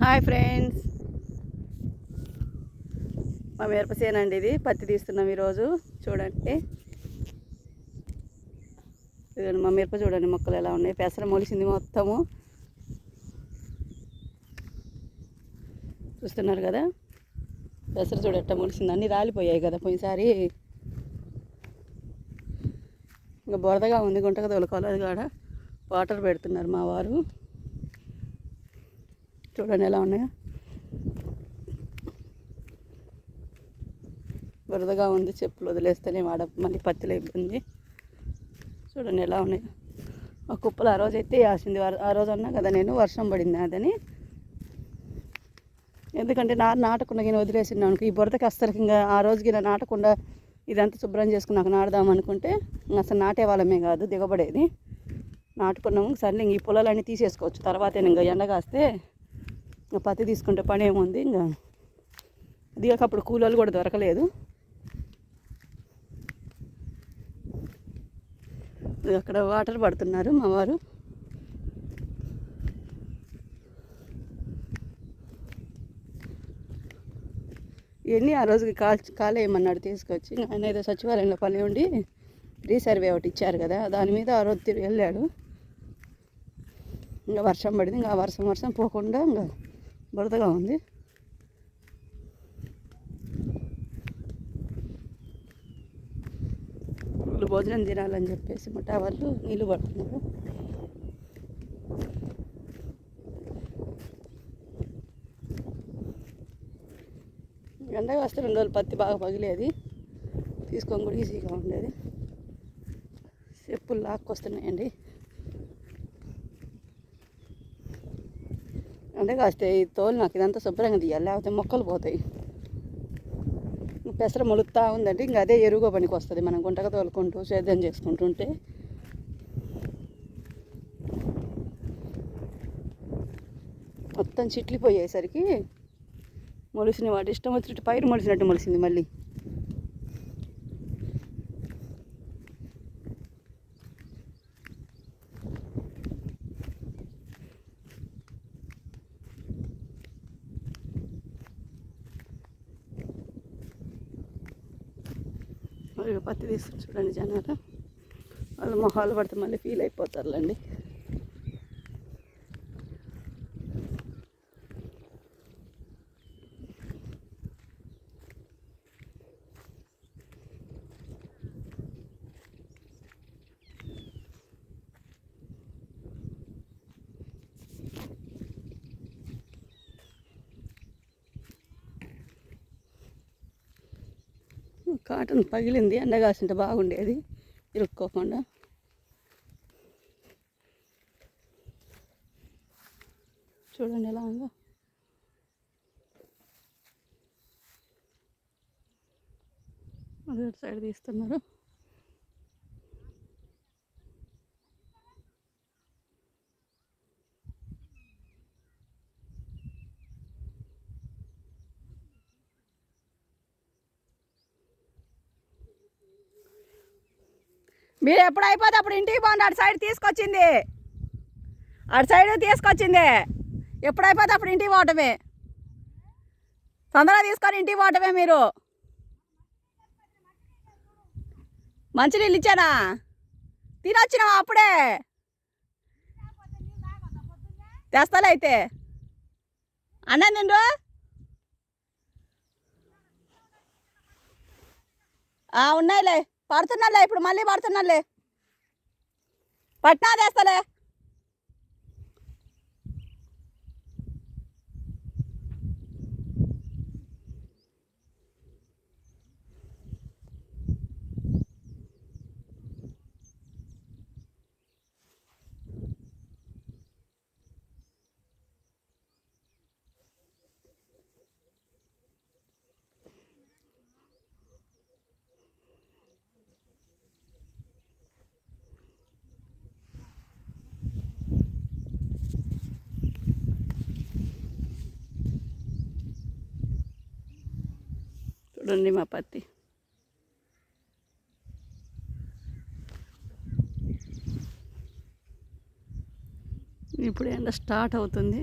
Hi friends, మా మిరపసేనండి. ఇది పత్తి తీస్తున్నాం ఈరోజు. చూడండి, ఇదండి మా మిరప. చూడండి మొక్కలు ఎలా ఉన్నాయి. పెసర మొలిసింది మొత్తము. చూస్తున్నారు కదా, పెసర చూడట్ట మొలిసింది. అన్నీ రాలిపోయాయి కదా పోయినసారి. ఇంకా బురదగా ఉంది, గుంటగా తోలుకోలేదు కాడ వాటర్ పెడుతున్నారు మా వారు. చూడండి ఎలా ఉన్నాయో. బురదగా ఉంది, చెప్పులు వదిలేస్తేనే మళ్ళీ పత్తిలో ఇబ్బంది. చూడండి ఎలా ఉన్నాయి. ఆ కుప్పలు ఆ రోజు అయితే వేసింది. ఆ రోజు అన్నా కదా నేను, వర్షం పడింది అదని. ఎందుకంటే నాటకుండా నేను వదిలేసినాను. ఈ బురదకి అస్సలకి ఇంకా ఆ రోజుకి నాటకుండా ఇదంతా శుభ్రం చేసుకున్నాక నాటుదాం అనుకుంటే అసలు నాటే వాళ్ళమే కాదు, దిగబడేది. నాటుకున్నాము. సర్లే ఇంక ఈ పొలాలన్నీ తీసేసుకోవచ్చు తర్వాత. ఇంకా ఎండ కాస్తే ఇంకా పత్తి తీసుకుంటే పని ఏముంది. ఇంకా దిగక అప్పుడు కూలీలు కూడా దొరకలేదు. అక్కడ వాటర్ పడుతున్నారు మా వారు. ఇవన్నీ ఆ రోజుకి కాలేయమన్నాడు తీసుకొచ్చి. ఆయన ఏదో సచివాలయంలో పని ఉండి రీసర్వే ఒకటి ఇచ్చారు కదా, దాని మీద ఆ రోజు వెళ్ళాడు. ఇంకా వర్షం పడింది. ఇంకా వర్షం పోకుండా ఇంకా బురదగా ఉంది. వాళ్ళు భోజనం తినాలని చెప్పేసి ముఠా వాళ్ళు నీళ్ళు పడుతున్నారు. ఎండగా వస్తే 2 రోజులు పత్తి బాగా పగిలేది, తీసుకొని కూడా ఈజీగా ఉండేది. చెప్పులు లాక్కొస్తున్నాయండి. ఎండగా వస్తే ఈ తోలు నాకు ఇదంతా శుభ్రంగా తీయాలి, లేకపోతే మొక్కలు పోతాయి. పెసర మొలుగుతూ ఉందండి. ఇంకా అదే ఎరువుగా పనికి వస్తుంది మనం గుంటగా తోలుకుంటూ సేద్యం చేసుకుంటుంటే. మొత్తం చిట్లిపోయేసరికి మొలిసిన వాటి ఇష్టం వచ్చినట్టు పైరు మొలిసినట్టు మొలిసింది మళ్ళీ. పత్తి తీసుకుని చూడండి జనాలు. వాళ్ళు మొహాలు పడితే మళ్ళీ ఫీల్ అయిపోతారులేండి. కాటన్ పగిలింది, ఎండగాసింటే బాగుండేది ఇరుక్కోకుండా. చూడండి ఎలా ఉందో. అదే సైడ్ తీస్తున్నారు. మీరు ఎప్పుడు అయిపోతే అప్పుడు ఇంటికి పోండి. అటు సైడ్ తీసుకొచ్చింది, ఎప్పుడు అయిపోతే అప్పుడు ఇంటికి పోవటమే. తొందరగా తీసుకొని ఇంటికి పోవటమే. మీరు మంచినీళ్ళు ఇచ్చానా? తినొచ్చినావా అప్పుడే? తెస్తాలే అయితే. అన్నం తిండు. ఉన్నాయిలే, పడుతున్నాలే, ఇప్పుడు మళ్ళీ పడుతున్నాలే. పట్నా తెస్తలే. చూడండి మా పత్తి. ఇప్పుడు ఎండ స్టార్ట్ అవుతుంది.